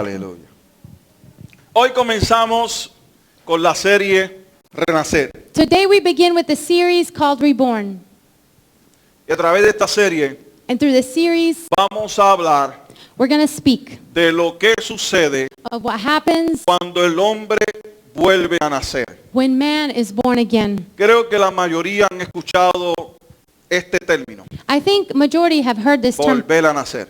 Aleluya. Hoy comenzamos con la serie Renacer. Today we begin with the series called Reborn. Y a través de esta serie And through this series, vamos a hablar we're going to speak de lo que sucede of what happens cuando el hombre vuelve a nacer. when man is born again. Creo que la mayoría han escuchado este término, I think majority have heard this term, volver a nacer.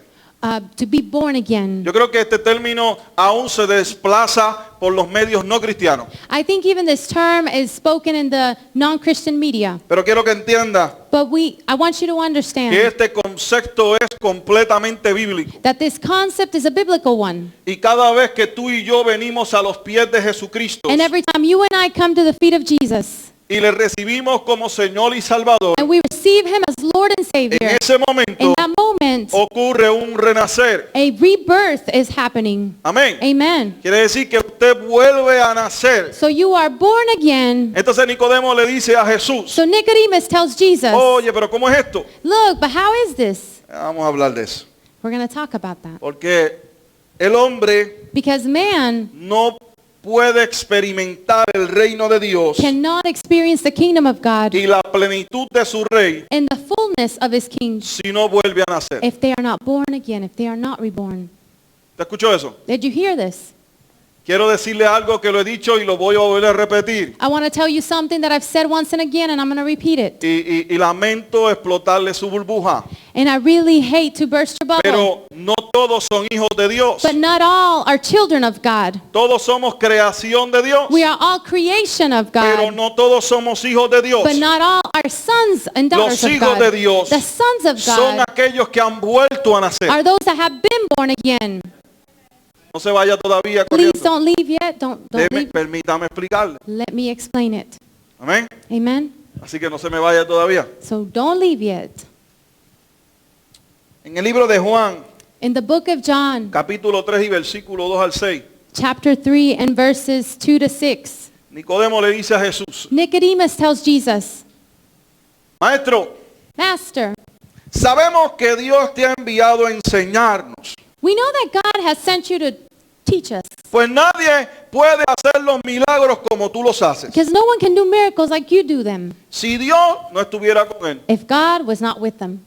to be born again. Yo creo que este término aún se desplaza por los medios no cristianos. I think even this term is spoken in the non-Christian media. Pero quiero que entienda But I want you to que understand este concepto es completamente bíblico. that this concept is a biblical one. Y cada vez que tú y yo venimos a los pies de Jesucristo And every time you and I come to the feet of Jesus y le recibimos como Señor y Salvador, and we receive him as Lord and en Savior, ese in momento that moment, ocurre un renacer. a rebirth is happening. Amén. Amen. Quiere decir que usted vuelve a nacer. So you are born again. Entonces Nicodemo le dice a Jesús, So Nicodemus tells Jesus, oye, pero ¿cómo es esto? look, but how is this? Vamos a hablar de eso. We're going to talk about that. Porque el hombre Because man no puede experimentar el reino de Dios cannot experience the kingdom of God y la plenitud de su rey and the fullness of his king si no vuelve a nacer. if they are not born again, if they are not reborn. ¿Te escuchó eso? Did you hear this? Quiero decirle algo que lo he dicho y lo voy a volver a repetir. I want to tell you something that I've said once and again, and I'm going to repeat it. Y lamento explotarle su burbuja. And I really hate to burst your bubble. Pero no todos son hijos de Dios. But not all are children of God. Todos somos creación de Dios. We are all creation of Pero God. no todos somos hijos de Dios. But not all are sons and daughters Los of hijos God. de Dios The sons of son God aquellos que han vuelto a nacer. are those that have been born again. No se vaya todavía Please corriendo. don't leave yet. Don't leave. Permítame explicarle. Let me explain it. Amén. Amen. Así que no se me vaya todavía. So don't leave yet. En el libro de Juan, In the book of John, capítulo 3 y versículo 2 al 6, chapter 3 and verses 2 to 6, Nicodemo le dice a Jesús, Nicodemus tells Jesus, Maestro, Master, sabemos que Dios te ha enviado a enseñarnos, we know that God has sent you to teach us, pues nadie puede hacer los milagros como tú los haces because no one can do miracles like you do them si Dios no estuviera con él. if God was not with them.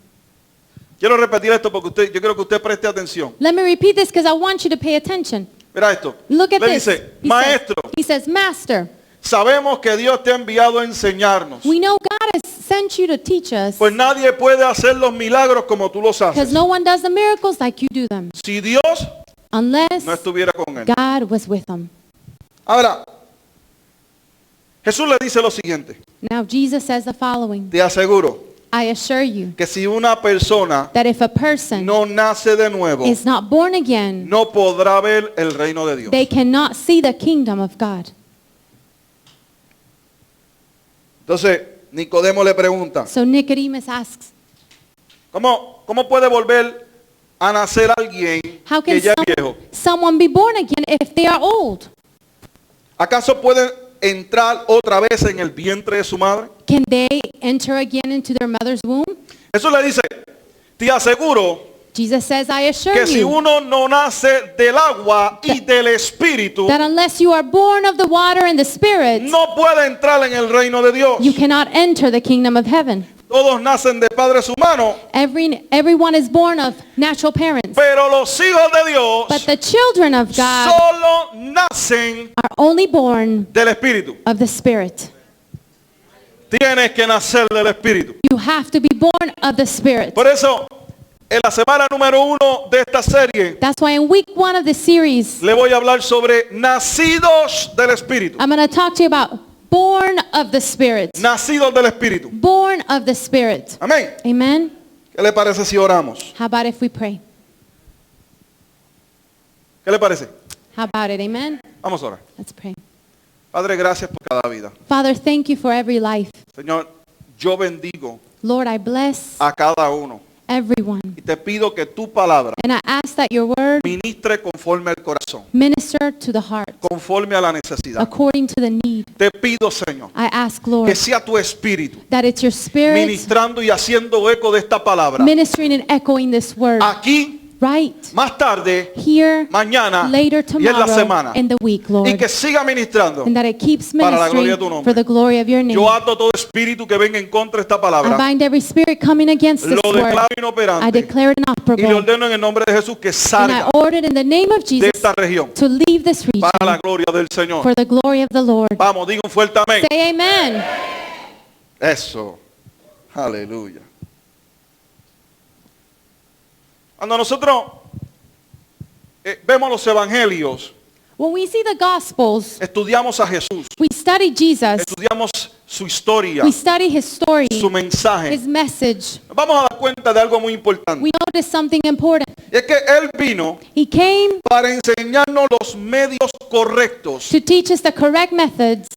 Quiero repetir esto porque yo quiero que usted preste atención. Let me repeat this because I want you to pay attention. Mira esto. Look at Le this. dice, He Maestro, says, Master, sabemos que Dios te ha enviado a enseñarnos, we know God has sent you to teach us pues nadie puede hacer los milagros como tú los because haces no one does the miracles like you do them si Dios unless no estuviera con él. God was with them. Ahora, Jesús le dice lo siguiente, Now Jesus says the following, te aseguro I assure you que si una persona that if a person no nace de nuevo, is not born again, no podrá ver el reino de Dios. they cannot see the kingdom of God. Entonces, Nicodemo le pregunta, So Nicodemus asks, ¿cómo puede volver a nacer alguien how que can ya es viejo? someone be born again if they are old? ¿Acaso puede entrar otra vez en el vientre de su madre? Can they enter again into their mother's womb? Jesús le dice, te aseguro Jesus says, I assure que si you uno no nace del agua y del espíritu, that unless you are born of the water and the Spirit, no puede entrar en el reino de Dios. you cannot enter the kingdom of heaven. Todos nacen de padres humanos, Everyone is born of natural parents. pero los hijos de Dios But the children of God solo nacen are only born del espíritu. of the Spirit. Tienes que nacer del espíritu. You have to be born of the Spirit. Por eso, en la semana número 1 de esta serie, That's why in week 1 of the series, le voy a hablar sobre nacidos del espíritu. I'm going to talk to you about born of the Spirit. Nacidos del espíritu. Born of the Spirit. Amén. Amen. ¿Qué le parece si oramos? How about if we pray? ¿Qué le parece? How about it? Amen. Vamos a orar. Let's pray. Padre, gracias por cada vida. Father, thank you for every life. Señor, yo bendigo Lord, I bless a cada uno everyone. y te pido que tu palabra And I ask that your word ministre conforme al corazón, minister to the heart conforme a la necesidad. according to the need. Te pido, Señor, I ask, que Lord, sea tu espíritu that it's your Spirit ministrando y haciendo eco de esta palabra ministering and echoing this word aquí right más tarde, here, mañana later y en la tomorrow, semana. in the week, Lord. Y que siga ministrando. And that it keeps Para la gloria de tu ministering nombre. for the glory of your name. Yo ato todo espíritu que venga en contra de esta I palabra. bind every spirit coming against this Lo word. declaro I inoperante. declare it Y le inoperable. ordeno en el nombre de Jesús que And I salga ordered in the name of de Jesus esta región. to leave this region Para la gloria del Señor. for the glory of the Lord. Vamos, diga un fuerte amén. Say amen. Eso. Aleluya. Cuando nosotros vemos los evangelios, When we see the Gospels, estudiamos a Jesús, we study Jesus, estudiamos su historia, we study his story, su mensaje. his message. Nos vamos a dar cuenta de algo muy importante. We notice something important. Y es que Él vino He came para enseñarnos los medios correctos to teach us the correct methods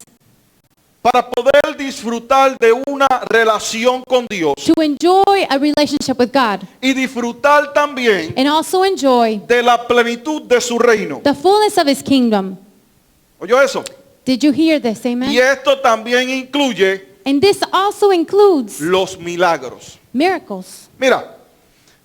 para poder disfrutar de una relación con Dios to enjoy a relationship with God y disfrutar también and also enjoy de la plenitud de su reino. the fullness of his kingdom. ¿Oyó eso? Did you hear this? Amen. Y esto también incluye And this also includes los milagros. miracles.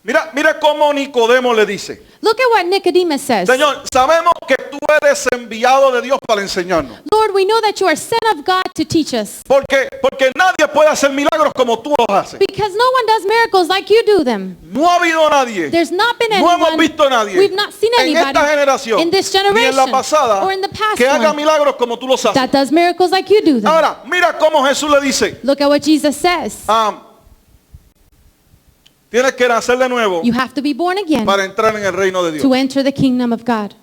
Mira cómo Nicodemo le dice: Look at what Nicodemus says. Señor, sabemos que tú eres enviado de Dios para enseñarnos. Lord, we know that you are sent of God to teach us. Porque nadie puede hacer milagros como tú los haces. Because no one does miracles like you do them. No ha habido nadie. There's not been No hemos anyone, visto a nadie we've not seen en esta anybody generación in this ni en la generation pasada or in the past que haga one milagros como tú los haces. that does miracles like you do them. Ahora, mira cómo Jesús le dice: Look at what Jesus says. tienes que nacer de nuevo You have to be born again para entrar en el reino de Dios. to enter the kingdom of God.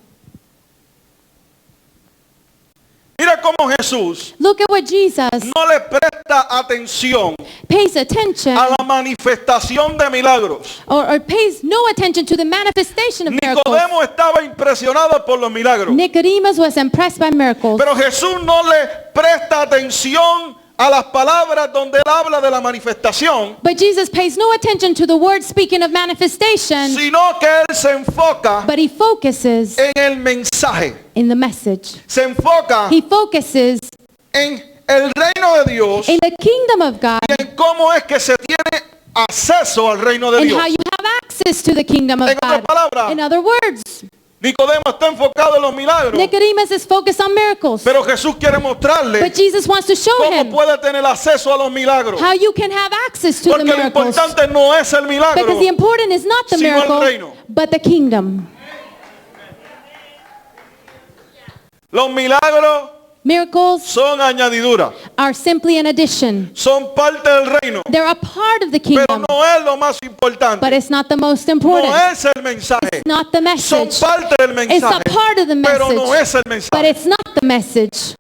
Mira cómo Jesús Look at what Jesus no le presta atención pays attention a la manifestación de milagros. or pays no attention to the manifestation of miracles. Nicodemo estaba impresionado por los milagros. Nicodemus was impressed by miracles. Pero Jesús no le presta atención a las palabras donde él habla de la manifestación, But Jesus pays no attention to the word speaking of manifestation, sino que él se enfoca but he focuses en el mensaje. in the message. Se enfoca He focuses en el reino de Dios in the kingdom of God y en cómo es que se tiene acceso al reino de and Dios. how you have access to the kingdom of En otras God. palabras, In other words, Nicodemo está enfocado en los milagros, Nicodemus is focused on miracles. pero Jesús quiere mostrarle But Jesus wants to show cómo him puede tener acceso a los milagros. how you can have access to the Porque lo miracles. importante no es el milagro, Because the important is not the sino el miracle, reino. but the kingdom. Los milagros Miracles son añadidura, are simply an addition. son parte del reino, They're a part of the pero kingdom, no es lo más importante. but it's not the most No important. es el mensaje. It's not the Son message, parte del It's a mensaje, part of the pero no message, es el but mensaje. it's not the message.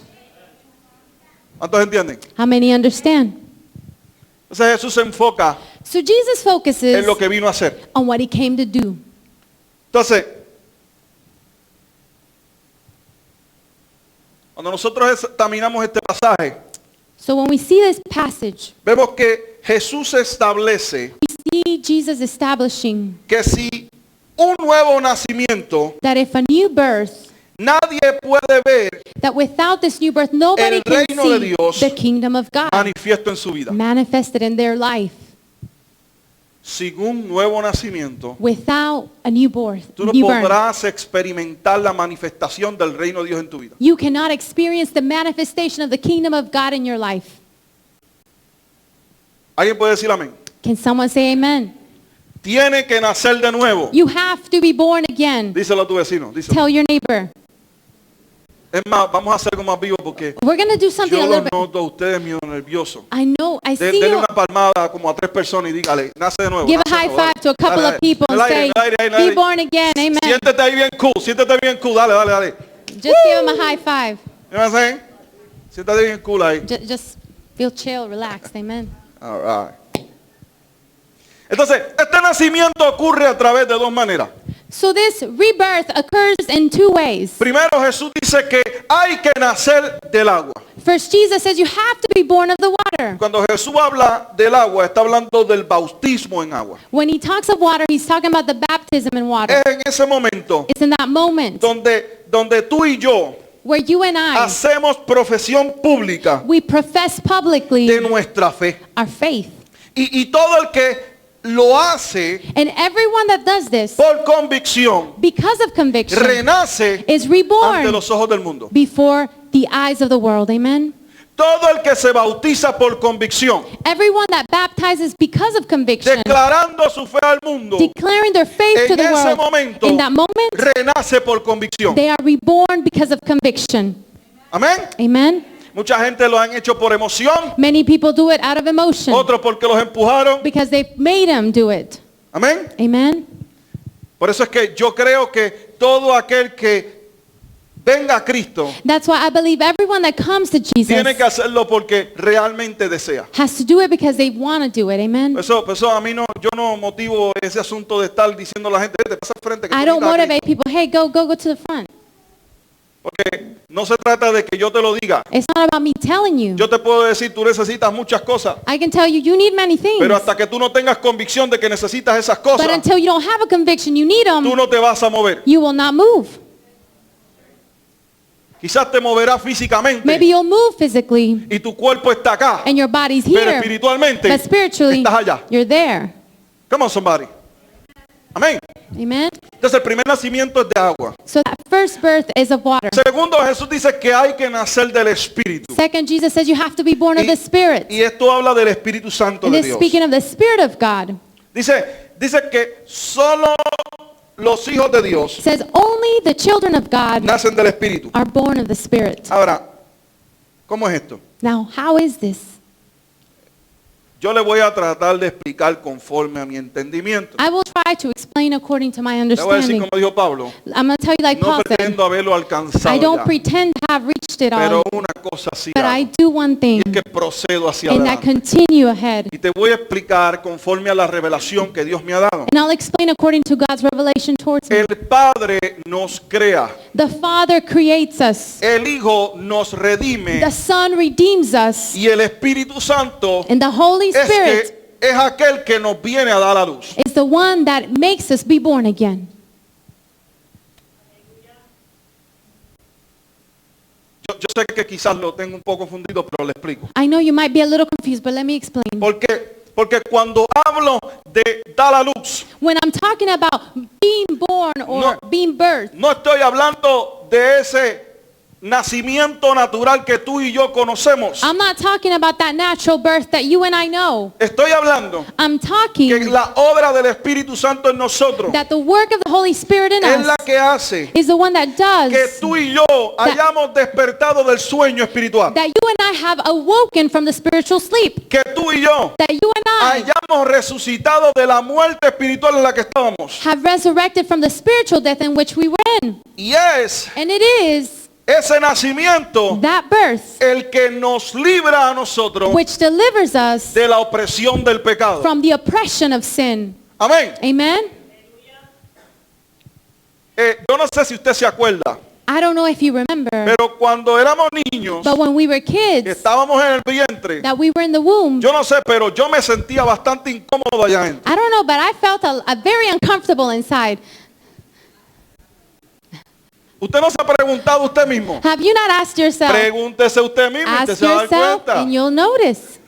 ¿Cuántos entienden? How many understand? Entonces Jesús se enfoca So Jesus en focuses lo que vino a hacer. on what he came to do. Entonces, cuando nosotros examinamos este pasaje, So when we see this passage, vemos que Jesús establece we see Jesus establishing que si un nuevo nacimiento, that if a new birth, nadie puede ver that without this new birth, nobody El can reino de see Dios the kingdom of God manifiesto en su vida. manifested in their life. Sin un nuevo nacimiento, Without a new birth, tú no new birth, podrás experimentar la manifestación del reino de Dios en tu vida. you cannot experience the manifestation of the kingdom of God in your life. ¿Alguien puede decir amén? Can someone say amen? Tiene que nacer de nuevo. You have to be born again. Díselo a tu vecino. Díselo. Tell your neighbor. Es más, vamos a hacer algo más vivo porque We're going to do something yo a los little bit. noto a ustedes medio nerviosos. I know, I see Dele you. una palmada como a 3 personas y dígale, nace de nuevo. Give nace a de high nuevo, five dale. to a couple Dale, of people en el and aire, say, en el aire, en el be aire. born again. Amen. Siéntete ahí bien cool, siéntete bien cool. Dale, dale, dale. Just give them a high five. ¿Me vas a hacer? Siéntate bien cool ahí. Just feel chill, relaxed. Amen. All right. Entonces, este nacimiento ocurre a través de 2 maneras. So this rebirth occurs in 2 ways. Primero, Jesús dice que hay que nacer del agua. First, Jesus says you have to be born of the water. Cuando Jesús habla del agua, está hablando del bautismo en agua. When he talks of water, he's talking about the baptism in water. Es en ese momento It's in that moment donde tú y yo where you and I, hacemos profesión pública we profess publicly de nuestra fe. our faith. Y todo el que lo hace And everyone that does this por convicción, because of conviction renace is ante reborn los ojos del mundo. before the eyes of the world. Amen. Todo el que se bautiza por convicción, Everyone that baptizes because of conviction, declarando su fe al mundo, declaring their faith to en the ese world, momento in that moment, renace por convicción. they are reborn because of conviction. Amén. Amen. Mucha gente lo han hecho por emoción, Many people do it out of emotion otros porque los empujaron. because they made them do it. Amén. Amen. Por eso es que yo creo que todo aquel que venga a Cristo That's why I believe everyone that comes to Jesus tiene que hacerlo porque realmente desea. has to do it because they want to do it. Amen. Por eso a mí no, yo no motivo ese asunto de estar diciendo a la gente, vete, pasa al frente. Que I tú don't necesitas a motivate Cristo". people, hey, go to the front. Porque no se trata de que yo te lo diga. It's not about me telling you. Yo te puedo decir, tú necesitas muchas cosas, I can tell you, you need many things. pero hasta que tú no tengas convicción de que necesitas esas But cosas, until you don't have a conviction, you need tú them, no te vas a mover. you will not move. Quizás te moverás físicamente Maybe you'll move physically y tu cuerpo está acá, and your body's pero here, espiritualmente but spiritually, estás allá. you're there. Come on, somebody. Amén. Amen. Entonces el primer nacimiento es de agua. So that first birth is of water. Segundo, Jesús dice que hay que nacer del Espíritu. Second, Jesus says you have to be born of the Spirit. Y esto habla del Espíritu Santo And de it's Dios. speaking of the Spirit of God. Dice que solo los hijos de Dios It says only the children of God nacen del Espíritu. are born of the Spirit. Ahora, ¿cómo es esto? Now, how is this? Yo le voy a tratar de explicar conforme a mi entendimiento. I will try to explain according to my Le voy a decir understanding. como dijo Pablo, I'm going to tell you like no Paul said, pretendo haberlo alcanzado I don't ya, pretend to have reached it pero all, una cosa sí but I hago, do one thing, y es que procedo hacia and I adelante. continue ahead. Y te voy a explicar conforme a la revelación que Dios me ha dado. And I'll explain according to God's revelation towards me. El Padre nos crea, The Father creates us. el Hijo nos redime The Son redeems us. y el Espíritu Santo And the Holy Spirit es aquel que nos viene a dar a luz. is the one that makes us be born again. Yo sé que quizás lo tengo un poco fundido, pero le explico. I know you might be a little confused, but let me explain. Porque cuando hablo de dar a luz, When I'm talking about being born or No. being birthed, no estoy hablando de ese nacimiento natural que tú y yo conocemos. I'm not talking about that natural birth that you and I know. Estoy hablando I'm que talking la obra del Espíritu Santo en nosotros that the work of the Holy Spirit in es la us que hace is the one that does que tú y yo hayamos despertado del sueño espiritual. that you and I have awoken from the spiritual sleep. Que tú y yo That you and I hayamos resucitado de la muerte espiritual en la que estábamos. have resurrected from the spiritual death in which we were in. Y es And it is ese nacimiento that birth el que nos libra a nosotros which delivers us de la opresión del pecado. from the oppression of sin. Amén. Amen? Yo no sé si usted se acuerda, I don't know if you remember, pero cuando éramos niños, but when we were que kids, estábamos en el vientre, that we were in the womb, yo no sé, pero yo me sentía bastante incómodo allá adentro. I don't know, but I felt a very uncomfortable inside. Usted no se ha preguntado usted mismo. Have you not asked yourself? Pregúntese usted mismo y usted Ask se va a dar yourself cuenta. and you'll notice.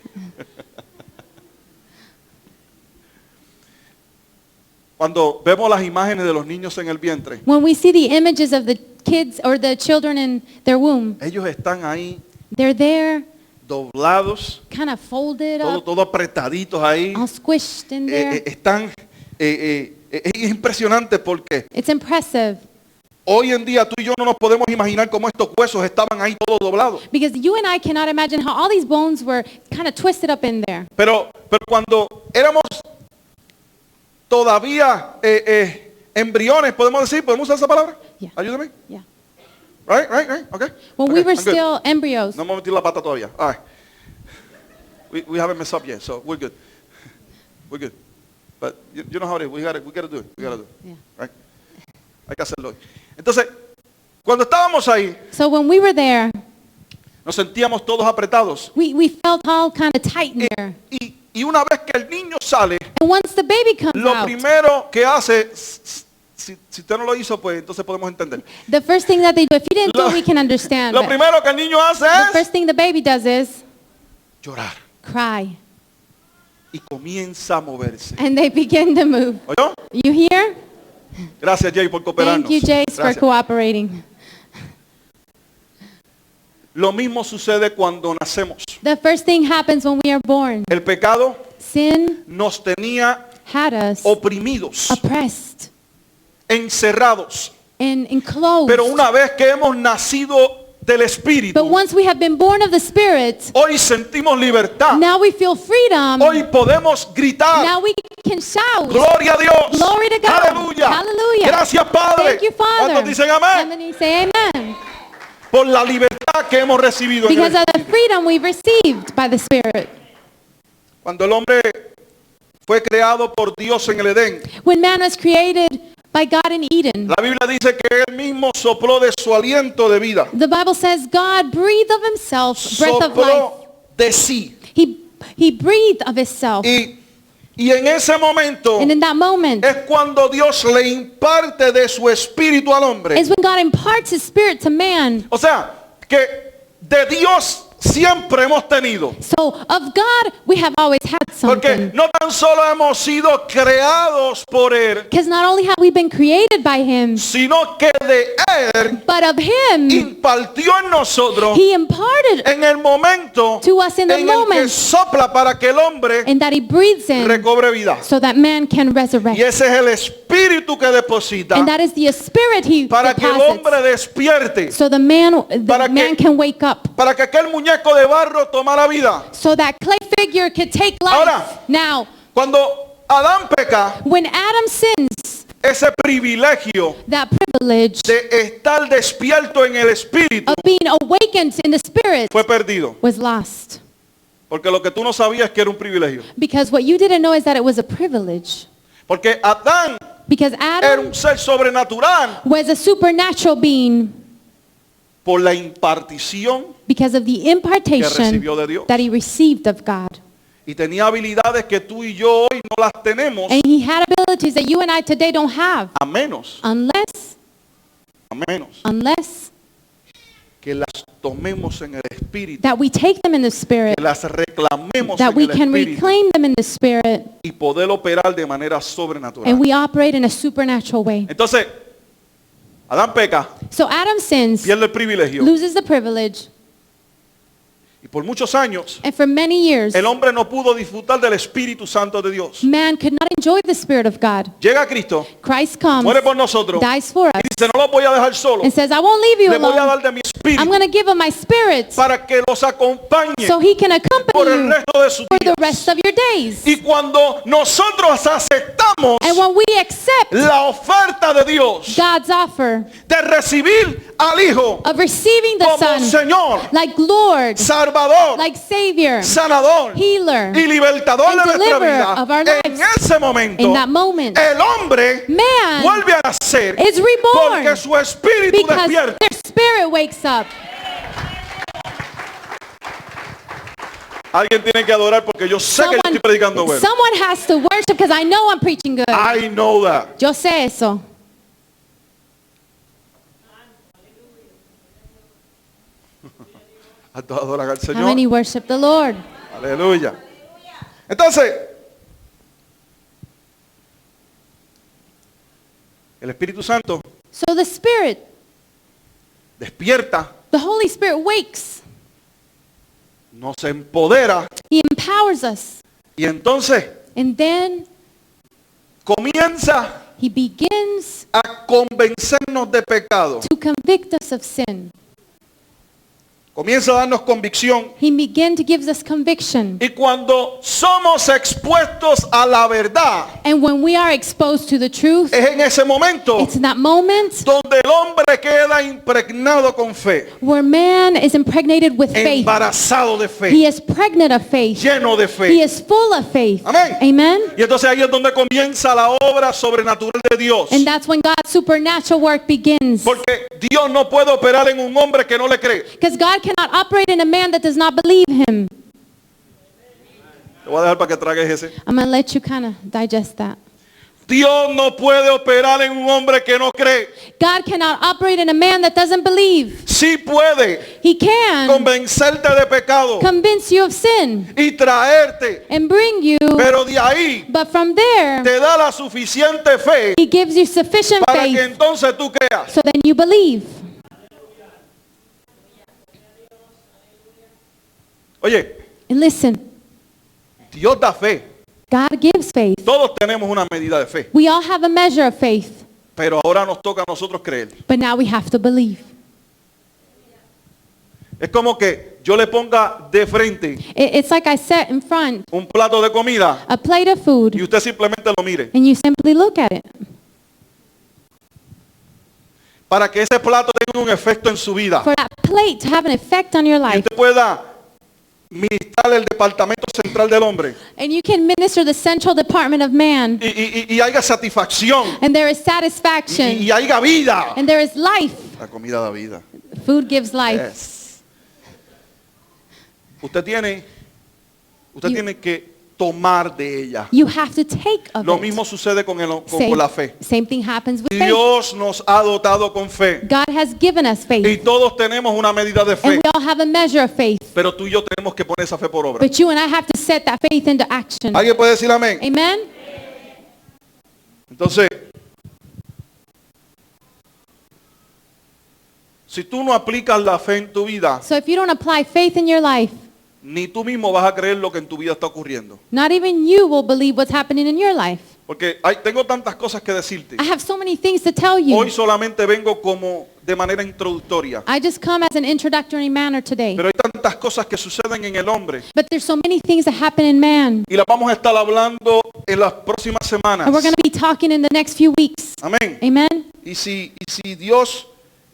Cuando vemos las imágenes de los niños en el vientre, When we see the images of the kids or the children in their womb, ellos están ahí they're there, doblados, kind of folded up, todo apretaditos ahí. all squished in there. Están, es impresionante porque It's impressive hoy en día tú y yo no nos podemos imaginar cómo estos huesos estaban ahí todos doblados. because you and I cannot imagine how all these bones were kind of twisted up in there. Pero cuando éramos todavía embriones, podemos usar esa palabra. Yeah. Ayúdame. Yeah. Right, okay. When Okay, we were I'm good. still embryos, No me metí la pata todavía. All right. We haven't messed up yet, so we're good. We're good. But you know how it is. We gotta do it. We gotta do it. Yeah. Right? Hay que hacerlo hoy. Entonces, cuando estábamos ahí, so when we were there, nos sentíamos todos apretados. we felt all kind of tight in there. Y una vez que el niño sale, And once the baby comes lo out, primero que hace, si usted no lo hizo, pues entonces podemos entender. the first thing that they do, if you didn't do Lo- it, we can understand. Lo but primero que el niño hace the es first thing the baby does is llorar. cry. y comienza a moverse. and they begin to move. ¿Oyó? You hear? Gracias, Jay, por cooperarnos. Thank you, Jace, for Gracias. cooperating. Lo mismo sucede cuando nacemos. The first thing happens when we are born. El pecado Sin nos tenía had us oprimidos, oppressed encerrados. and enclosed. Pero una vez que hemos nacido del But Espíritu, once we have been born of the Spirit, hoy sentimos libertad. now we feel freedom. Hoy podemos gritar, Now we can shout. gloria a Dios. Glory to God. Aleluya. Hallelujah. Gracias, Padre. Thank you, Father. ¿Cuántos dicen And amén? then you say amen. Por la libertad que hemos recibido en el Because of the Espíritu. freedom we've received by the Spirit. Cuando el hombre fue creado por Dios en el Edén, When man was created by God in Eden, la Biblia dice que él mismo sopló de su aliento de vida. the Bible says God breathed of himself, breath of life. Sopló de sí. He breathed of himself. Y en ese momento And in that moment es cuando Dios le imparte de su espíritu al hombre. is when God imparts his spirit to man. O sea, que de Dios siempre hemos tenido. So of God, we have always had Porque something. no tan solo hemos sido creados por Él, Because not only have we been created by him, sino que de Él but of him, impartió en nosotros he imparted en el momento to us in the en el que moment, sopla para que el hombre and that he breathes in recobre vida. so that man can resurrect. Y ese es el espíritu que deposita And that is the spirit he para que el deposits. hombre despierte, So the man Para que- can wake up. para que aquel muñeco de barro tomara vida. So that clay figure could take life. Ahora- Now, Cuando Adán peca, when Adam sins, ese privilegio that privilege de estar despierto en el espíritu of being awakened in the spirit fue perdido. was lost. Porque lo que tú no sabías es que era un privilegio. Because what you didn't know is that it was a privilege. Porque Adán Because era Adam un ser sobrenatural was a supernatural being por la impartición because of the impartation recibió de Dios. that he received of God. y tenía habilidades que tú y yo hoy no las tenemos, And he had abilities that you and I today don't have a menos unless que las tomemos en el espíritu, that we take them in the spirit, que las reclamemos that en we el can espíritu reclaim them in the spirit, y poder operar de manera sobrenatural. and we operate in a supernatural way. Entonces, Adán peca, So Adam sins, pierde el privilegio loses the privilege, y por muchos años and for many years, el hombre no pudo disfrutar del Espíritu Santo de Dios. man could not enjoy the Spirit of God. Llega Cristo, Christ comes, muere por nosotros dies for us, y dice, no los voy a dejar solos, and says, I won't leave you le voy a alone. dar de mi I'm espíritu going to give him my Spirit para que los acompañe so he can por accompany el you resto de sus for the días. rest of your days. Y cuando nosotros aceptamos And when we accept la oferta de Dios God's offer de recibir al Hijo of receiving the como Son Señor, like Lord, Salvador, like Savior, sanador healer, y libertador and de nuestra deliverer vida, of our en lives, ese momento in that moment, el hombre man vuelve a nacer is reborn porque su espíritu because despierta. their spirit wakes up. Alguien tiene que adorar porque yo sé que yo estoy predicando bueno. Someone has to worship because I know I'm preaching good. I know that. Yo sé eso. A todos adoran al How many Señor. worship the Lord? Aleluya. Entonces, el Espíritu Santo So the Spirit, despierta, the Holy Spirit wakes. nos empodera He empowers us. y entonces And then comienza he begins a convencernos de pecado. to convict us of sin. Comienza a darnos convicción. He begins to give us conviction. Y cuando somos expuestos a la verdad, And when we are exposed to the truth, es en ese momento it's in that moment donde el hombre queda impregnado con fe, where man is impregnated with faith. embarazado de He fe, is pregnant of faith. lleno de He fe. is full of faith. Amén. Amen. Y entonces ahí es donde comienza la obra sobrenatural de Dios. And that's when God's supernatural work begins. Porque Dios no puede operar en un hombre que no le cree. Because God cannot operate in a man that does not believe him. Te voy a dejar para que tragues ese. I'm going to let you kind of digest that. Dios no puede operar en un hombre que no cree. God cannot operate in a man that doesn't believe. Sí puede He can convencerte de pecado convince you of sin y traerte, and bring you, pero de ahí but from there, te da la suficiente fe he gives you sufficient para que faith entonces tú creas. so then you believe. Oye, And listen, Dios da fe. God gives faith. Todos tenemos una medida de fe, We all have a measure of faith, pero ahora nos toca a nosotros creer. but now we have to believe. Es como que yo le ponga de frente It's like I set in front un plato de comida a plate of y food usted simplemente lo mire. and you simply look at it. Para que ese plato tenga un efecto en su vida. For that plate to have an effect on your Y life. usted pueda ministrar el departamento central del hombre. And you can minister the central department of man. Y haya satisfacción. And there is satisfaction. Y haya vida. And there is life. La comida da vida. Food gives life. Yes. Usted tiene que tomar de ella. You have to take of Lo it. mismo sucede con la fe. Same thing happens with faith. Dios nos ha dotado con fe. God has given us Y faith. todos tenemos una medida de And fe. we all have a measure of faith. Pero tú y yo tenemos que poner esa fe por obra. But you and I have to set that faith into action. ¿Alguien puede decir amén? Amen? Entonces, si tú no aplicas la fe en tu vida, So if you don't apply faith in your life, ni tú mismo vas a creer lo que en tu vida está ocurriendo. not even you will believe what's happening in your life. Porque tengo tantas cosas que decirte. I have so many things to tell you. Hoy solamente vengo como de manera introductoria. I just come as an introductory manner today. Pero hay tantas cosas que suceden en el hombre. But there's so many things that happen in man. Y las vamos a estar hablando en las próximas semanas. And we're going to be talking in the next few weeks. Amén. Amen? Y si Dios,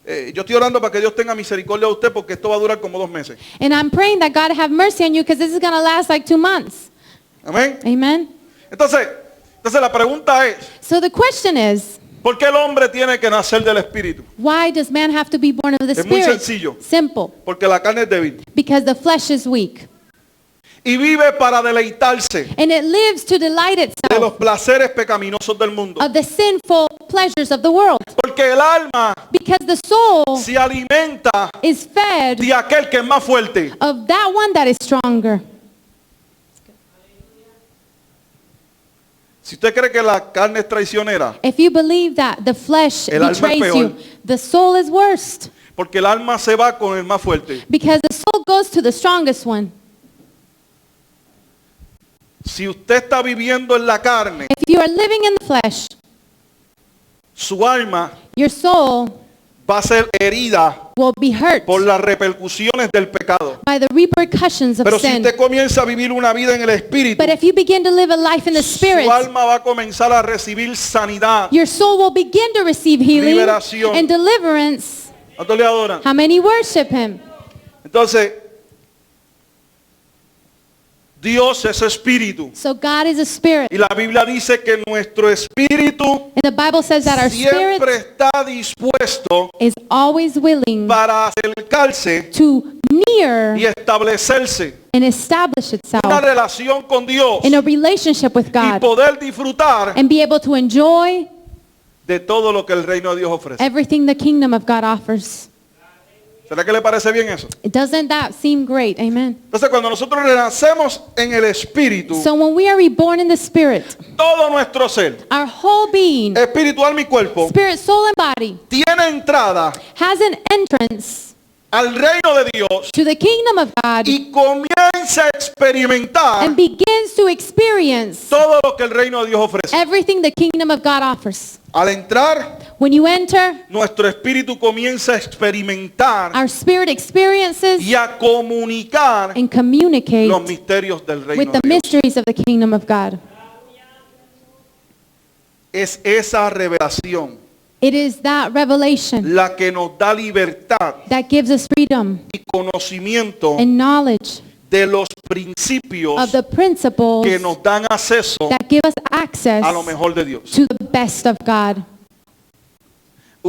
yo estoy orando para que Dios tenga misericordia de usted porque esto va a durar como 2 meses. And I'm praying that God have mercy on you because this is going to last like 2 months. Amén. Amen? Entonces la pregunta es, So the question is, ¿por qué el hombre tiene que nacer del Espíritu? why does man have to be born of the Es muy Spirit? sencillo. Simple. Porque la carne es débil. Because the flesh is weak. Y vive para deleitarse And it lives to delight de los itself placeres pecaminosos del mundo. of the sinful pleasures of the world. Porque el alma Because the soul se alimenta is fed de aquel que es más fuerte. of that one that is stronger. Si usted cree que la carne es traicionera, If you believe that the flesh El alma es betrays peor. you, the soul is worst. porque el alma se va con el más fuerte. Because the soul goes to the strongest one. Si usted está viviendo en la carne, If you are living in the flesh, su alma your soul va a ser herida will be hurt por las repercusiones del pecado. by the repercussions of Pero si sin. usted comienza a vivir una vida en el Espíritu, But if you begin to live a life in the su Spirit, alma va a comenzar a recibir sanidad. your soul will begin to receive healing Liberación. and deliverance. ¿Cuántos le adoran? How many worship Him? Entonces, Dios es espíritu. So God is a spirit. Y la Biblia dice que nuestro espíritu And the Bible says that our siempre spirit está dispuesto is always willing para acercarse to near y establecerse and establish una itself relación con Dios in a relationship with y God poder disfrutar and be able to enjoy de todo lo que el reino de Dios ofrece. everything the kingdom of God offers. ¿Será que le parece bien eso? Doesn't that seem great? Amen. Entonces, cuando nosotros renacemos en el espíritu, So when we are reborn in the spirit, todo nuestro ser, our whole being, espíritu, alma y cuerpo, spirit, soul, and body, tiene entrada has an entrance al reino de Dios to the kingdom of God y comienza a experimentar and begins to experience todo lo que el reino de Dios ofrece. everything the kingdom of God offers. Al entrar, When you enter, nuestro espíritu comienza a experimentar our spirit experiences y a comunicar and communicate los misterios del reino with the de Dios. mysteries of the kingdom of God. Es esa revelación It is that revelation la que nos da libertad that gives us freedom y conocimiento and knowledge de los principios of the principles que nos dan acceso that give us access a lo mejor de Dios. to the best of God.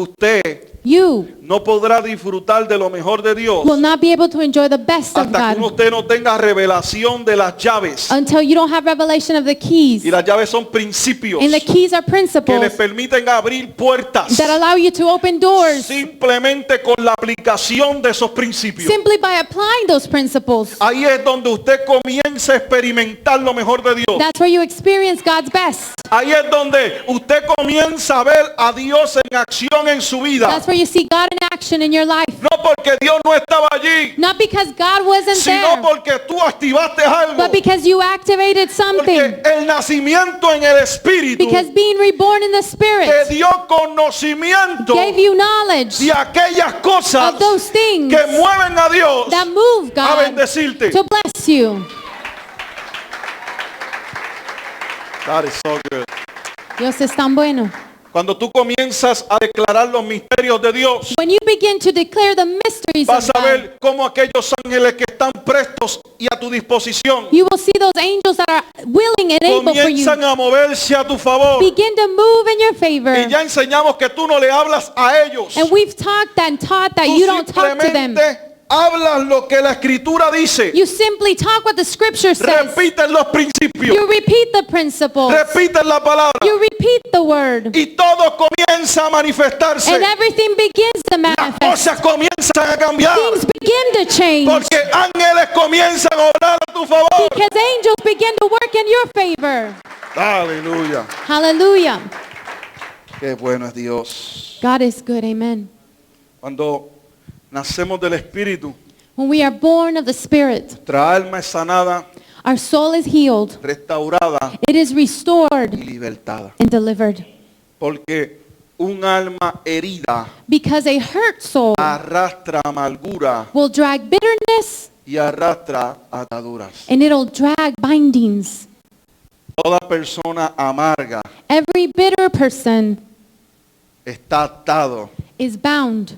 usted you no podrá disfrutar de lo mejor de Dios will not be able to enjoy the best of hasta que God usted no tenga revelación de las llaves. until you don't have revelation of the keys. Y las llaves son principios And the keys are que le principles permiten abrir puertas that allow you to open doors simplemente con la aplicación de esos principios. simply by applying those principles. Ahí es donde usted comienza a experimentar lo mejor de Dios. That's where you experience God's best. Ahí es donde usted comienza a ver a Dios en acción en su vida. That's where you see God in action in your life. No porque Dios no estaba allí, Not because God wasn't sino there, porque tú activaste algo. but because you activated something. Porque el nacimiento en el Espíritu Because being reborn in the te Spirit dio conocimiento gave you knowledge de aquellas cosas of those things que mueven a Dios that move a God bendecirte. to bless you. God is so good. Dios es tan bueno. Cuando tú comienzas a declarar los misterios de Dios, When you begin to declare the mysteries vas of a God, ver cómo aquellos ángeles que están prestos y a tu disposición you will see those angels that are willing and able for you comienzan a moverse a tu favor. begin to move in your favor. Y ya enseñamos que tú no le hablas a ellos. And we've talked and taught that Tú you don't talk to them. simplemente hablas lo que la Escritura dice. You simply talk what the scripture says. Repites los principios. You repeat the principles. Repites la palabra. You repeat the word. Y todo comienza a manifestarse. And everything begins to Las manifest. cosas comienzan a cambiar. Things begin to change. Porque ángeles comienzan a obrar a tu favor. Because angels begin to work in your favor. Aleluya. Hallelujah. Qué bueno es Dios. God is good. Amen. Cuando nacemos del Espíritu, When we are born of the Spirit, nuestra alma es sanada, our soul is healed. restaurada It is restored y libertada. and delivered. Porque un alma herida Because a hurt soul arrastra amargura will drag bitterness y arrastra ataduras. and it'll drag bindings. Toda persona amarga Every bitter person está atado is bound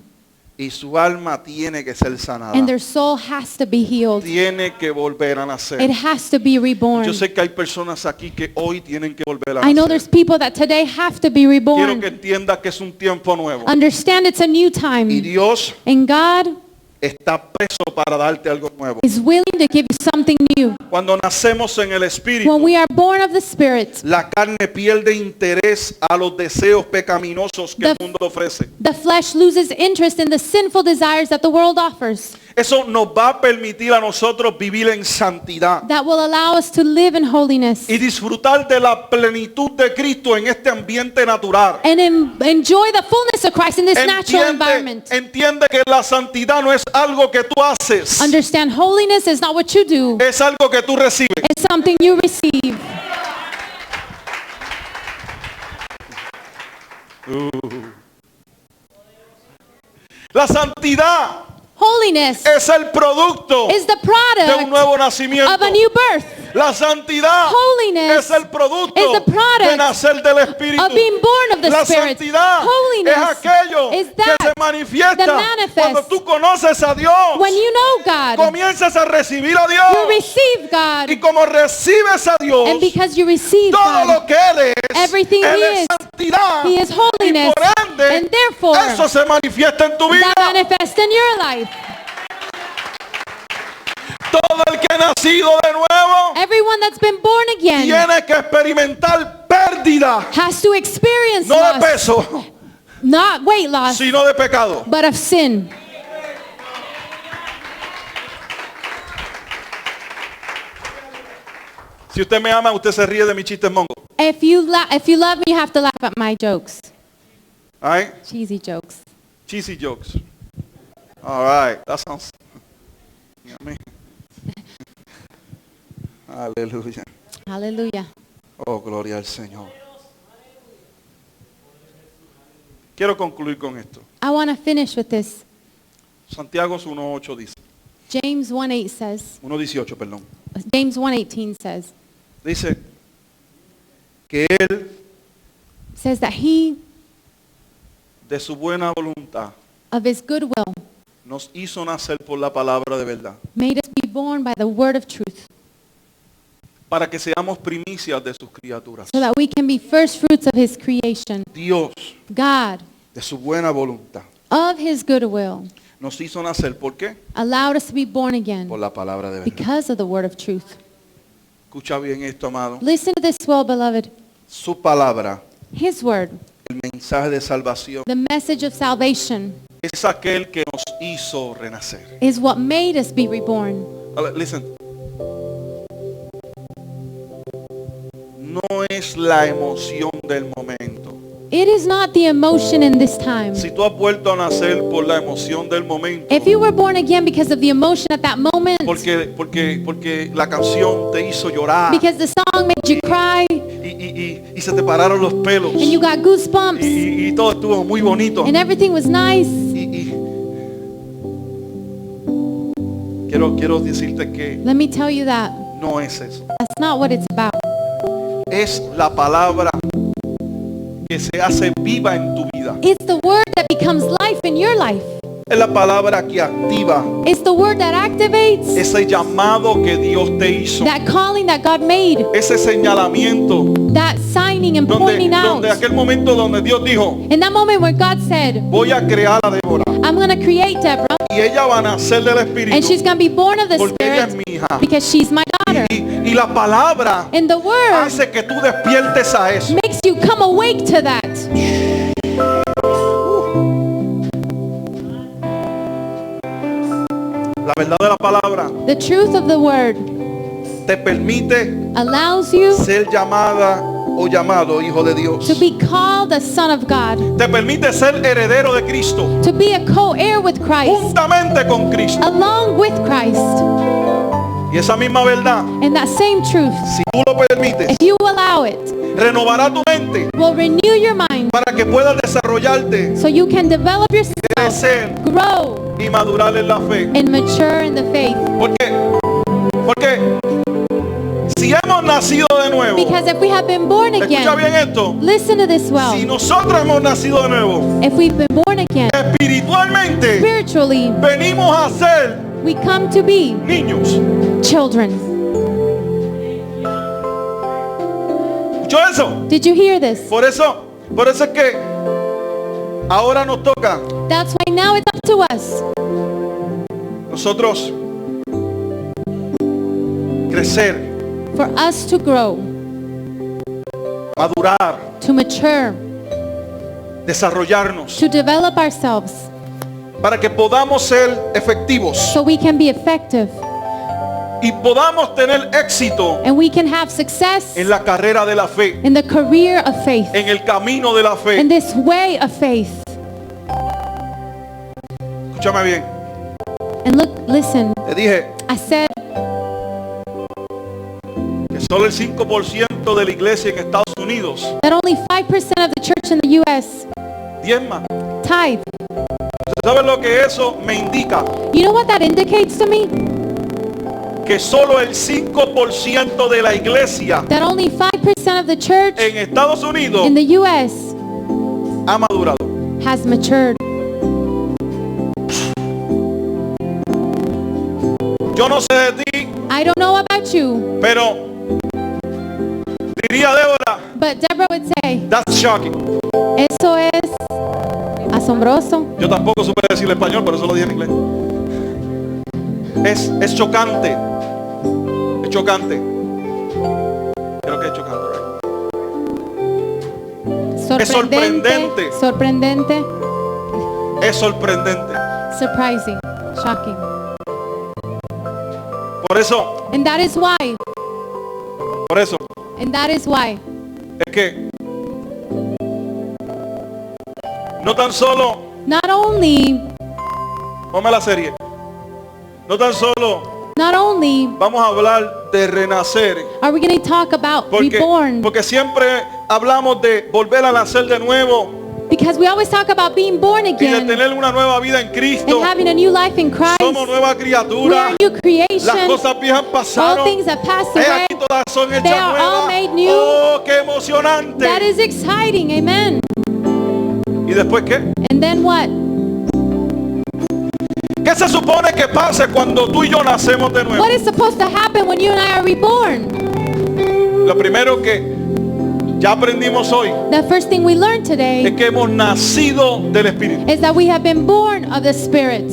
y su alma tiene que ser sanada. and their soul has to be healed. Tiene que volver a nacer. It has to be reborn. Yo sé que hay personas aquí que hoy tienen que volver a I know nacer. there's people that today have to be Quiero reborn. que entienda que es un tiempo nuevo. Understand it's a new Y time. Dios And God está preso para darte algo nuevo. is willing to give you something new. Cuando nacemos en el Espíritu, When we are born of the Spirit, la carne pierde interés a los deseos pecaminosos que el The- mundo ofrece. the flesh loses interest in the sinful desires that the world offers. Eso nos va a permitir a nosotros vivir en santidad That will allow us to live in holiness y disfrutar de la plenitud de Cristo en este ambiente natural. and enjoy the fullness of Christ in this natural environment. Entiende que la santidad no es algo que tú haces, Understand holiness is not what you do. es algo que tú recibes. It's something you receive. La santidad Holiness es el producto is the de un product nuevo nacimiento. of a new birth, La santidad Holiness es el producto is the product de nacer del Espíritu. of being born of the La Spirit. santidad Holiness es aquello is que that se manifiesta that manifests cuando tú conoces a Dios. when you know God, Comienzas a recibir a you Dios. receive God. Y como recibes a Dios, And because you receive todo God, lo que Él es, everything Él He es is, santidad. He is holiness. Y por ende, And therefore, eso se manifiesta en tu vida. that manifests in your life. Todo el que ha nacido de nuevo Everyone that's been born again tiene que experimentar pérdida, has to experience no de loss, peso, not weight loss, sino de pecado. but of sin. Si usted me ama, usted se ríe de mis chistes mongo. If you love me, you have to laugh at my jokes, All right? cheesy jokes. Cheesy jokes. All right. That sounds... You know what I mean? Aleluya. Hallelujah. Oh, gloria al Señor. Quiero concluir con esto. I want to finish with this. Santiago 1.8 dice. James 1:8 says, 1.18, perdón. James 1:18 Dice que Él, says that He, de su buena voluntad, of His good will, nos hizo nacer por la palabra de verdad, made us be born by the word of truth, para que seamos primicias de sus criaturas. so that we can be first fruits of His creation. Dios God de su buena voluntad, of his good will, nos hizo nacer. ¿Por qué? allowed us to be born again Por la palabra de verdad. because of the word of truth. Escucha bien esto, amado. Listen to this well, beloved. Su palabra, His word, el mensaje de salvación, the message of salvation, es aquel que nos hizo renacer. is what made us be reborn. Listen. No es la emoción del momento. It is not the emotion in this time. Si tú has vuelto a nacer por la emoción del momento, If you were born again because of the emotion at that moment, porque la canción te hizo llorar because the song made you cry y se te pararon los pelos and you got goosebumps y todo estuvo muy bonito. and everything was nice, Y quiero decirte que let me tell you that no es eso. that's not what it's about. Es la palabra que se hace viva en tu vida. It's the word that becomes life in your life. Es la palabra que activa It's the word that activates ese llamado que Dios te hizo. that calling that God made, Ese señalamiento that signing and pointing out. donde aquel momento donde Dios dijo, In that moment where God said, voy a crear a Débora I'm going to create Deborah y ella va a nacer del and Espíritu she's going to be born of the porque ella es Spirit mi hija. because she's my daughter. Y la palabra And the word hace que tú despiertes a eso. makes you come awake to that. La verdad de la palabra The truth of the word te permite allows you ser llamada o llamado hijo de Dios. to be called a son of God, Te permite ser heredero de Cristo, to be a co-heir with Christ, juntamente con Cristo. along with Christ. Y esa misma verdad, And that same truth, si tú lo permites, if you allow it, renovará tu mente will renew your mind para que puedas desarrollarte, so you can develop yourself, crecer grow, y madurar en la fe. and mature in the faith. ¿Por qué? Porque si hemos nacido de nuevo, Because if we have been born escucha bien again, esto, listen to this si well, nosotros hemos nacido de nuevo, if we've been born again, espiritualmente spiritually, venimos a ser we come to be niños. children. ¿Escuchó eso? Did you hear this? Por eso es que ahora nos toca That's why now it's up to us nosotros crecer, for us to grow, madurar, to mature, desarrollarnos, to develop ourselves para que podamos ser efectivos so we can be effective y podamos tener éxito and we can have success en la carrera de la fe, in the career of faith, en el camino de la in fe. this way of faith. Escúchame bien, And look, listen, te dije I said que solo el 5% de la iglesia en Estados Unidos that only 5% of the church in the U.S. diezma. tithe. ¿Sabes lo que eso me indica? You know what that indicates to me? Que solo el 5% de la iglesia That only 5% of the church en Estados Unidos in the U.S. ha madurado. has matured. Yo no sé de ti, I don't know about you, pero diría Débora, but Deborah would say, that's shocking. eso es asombroso. Yo tampoco supe decir español, por eso lo dije en inglés. Es chocante. Es chocante. Creo que es chocante, right? Sorprendente. Sorprendente. Es sorprendente. Surprising. Shocking. Por eso, And that is why. And that is why. es que no tan solo, Not only ponme la serie, no tan solo vamos a hablar de renacer, are we going to talk about reborn, porque siempre hablamos de volver a nacer de nuevo because we always talk about being born y de again tener una nueva vida en Cristo. and having a new life in Christ. Somos nueva We criatura. are new Las creation. cosas viejas All pasaron. things have passed He away. aquí todas son They hechas are all made nuevas. new. Oh, qué emocionante. That is exciting. Amen. ¿Y después qué? And then what? ¿Qué se supone que pase cuando tú y yo nacemos de nuevo? What is supposed to happen when you and I are reborn? Lo primero que Ya aprendimos hoy The first thing we learned es today que hemos nacido del Espíritu. is that we have been born of the Spirit.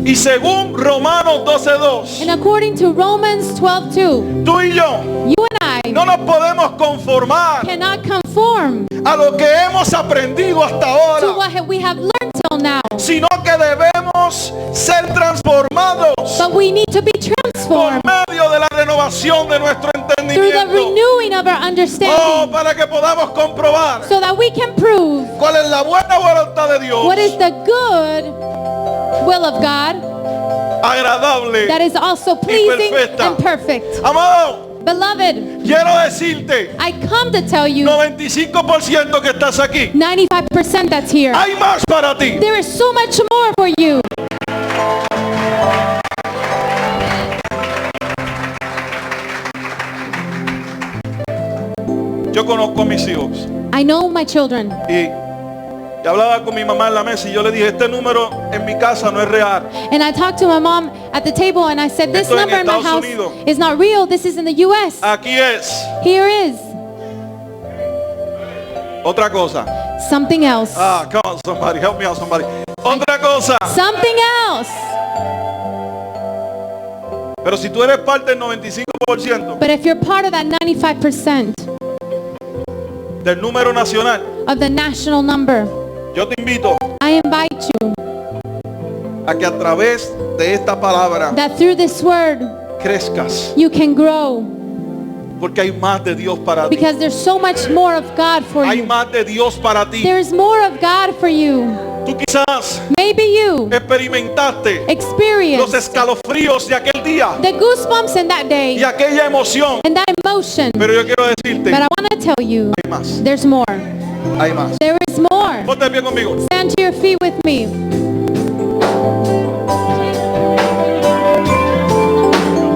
Y según Romanos 12:2, And according to Romans 12:2, tú y yo you and I no nos podemos conformar cannot conform a lo que hemos aprendido hasta to ahora, what we have learned till now, sino que debemos ser transformados but we need to be por transformed medio de la renovación de nuestro through the entendimiento. renewing of our understanding, Para que podamos comprobar so that we can prove cuál es la buena voluntad de Dios, what is the good will of God agradable. that is also pleasing perfecta. and perfect. Amado, Beloved, quiero decirte, I come to tell you 95% que estás aquí, 95% that's here. hay más para ti. There is so much more for you. Yo conozco a mis hijos I know my children. y hablaba con mi mamá en la mesa y yo le dije, este número en mi casa no es real. And I talked to my mom at the table and I said, this Esto en number in my Estados house Unidos. is not real. This is in the U.S. Aquí es Here is otra cosa. something else. Come on, somebody, help me out, somebody. Otra cosa. Something else. Pero si tú eres parte del 95% But if you're part of that 95% del número nacional, of the national number, yo te invito I invite you a que a través de esta palabra that through this word crezcas, you can grow, porque hay más de Dios para ti. because there's so much more of God for Hay you. más de Dios para ti. There's more of God for you. Tú quizás Maybe you experimentaste los experienced escalofríos de aquel día the goosebumps in that y day aquella emoción, and that emotion, pero yo quiero decirte, but I want to tell you hay más, there's more. hay más. There is more. Ponte de pie conmigo. Stand to your feet with me.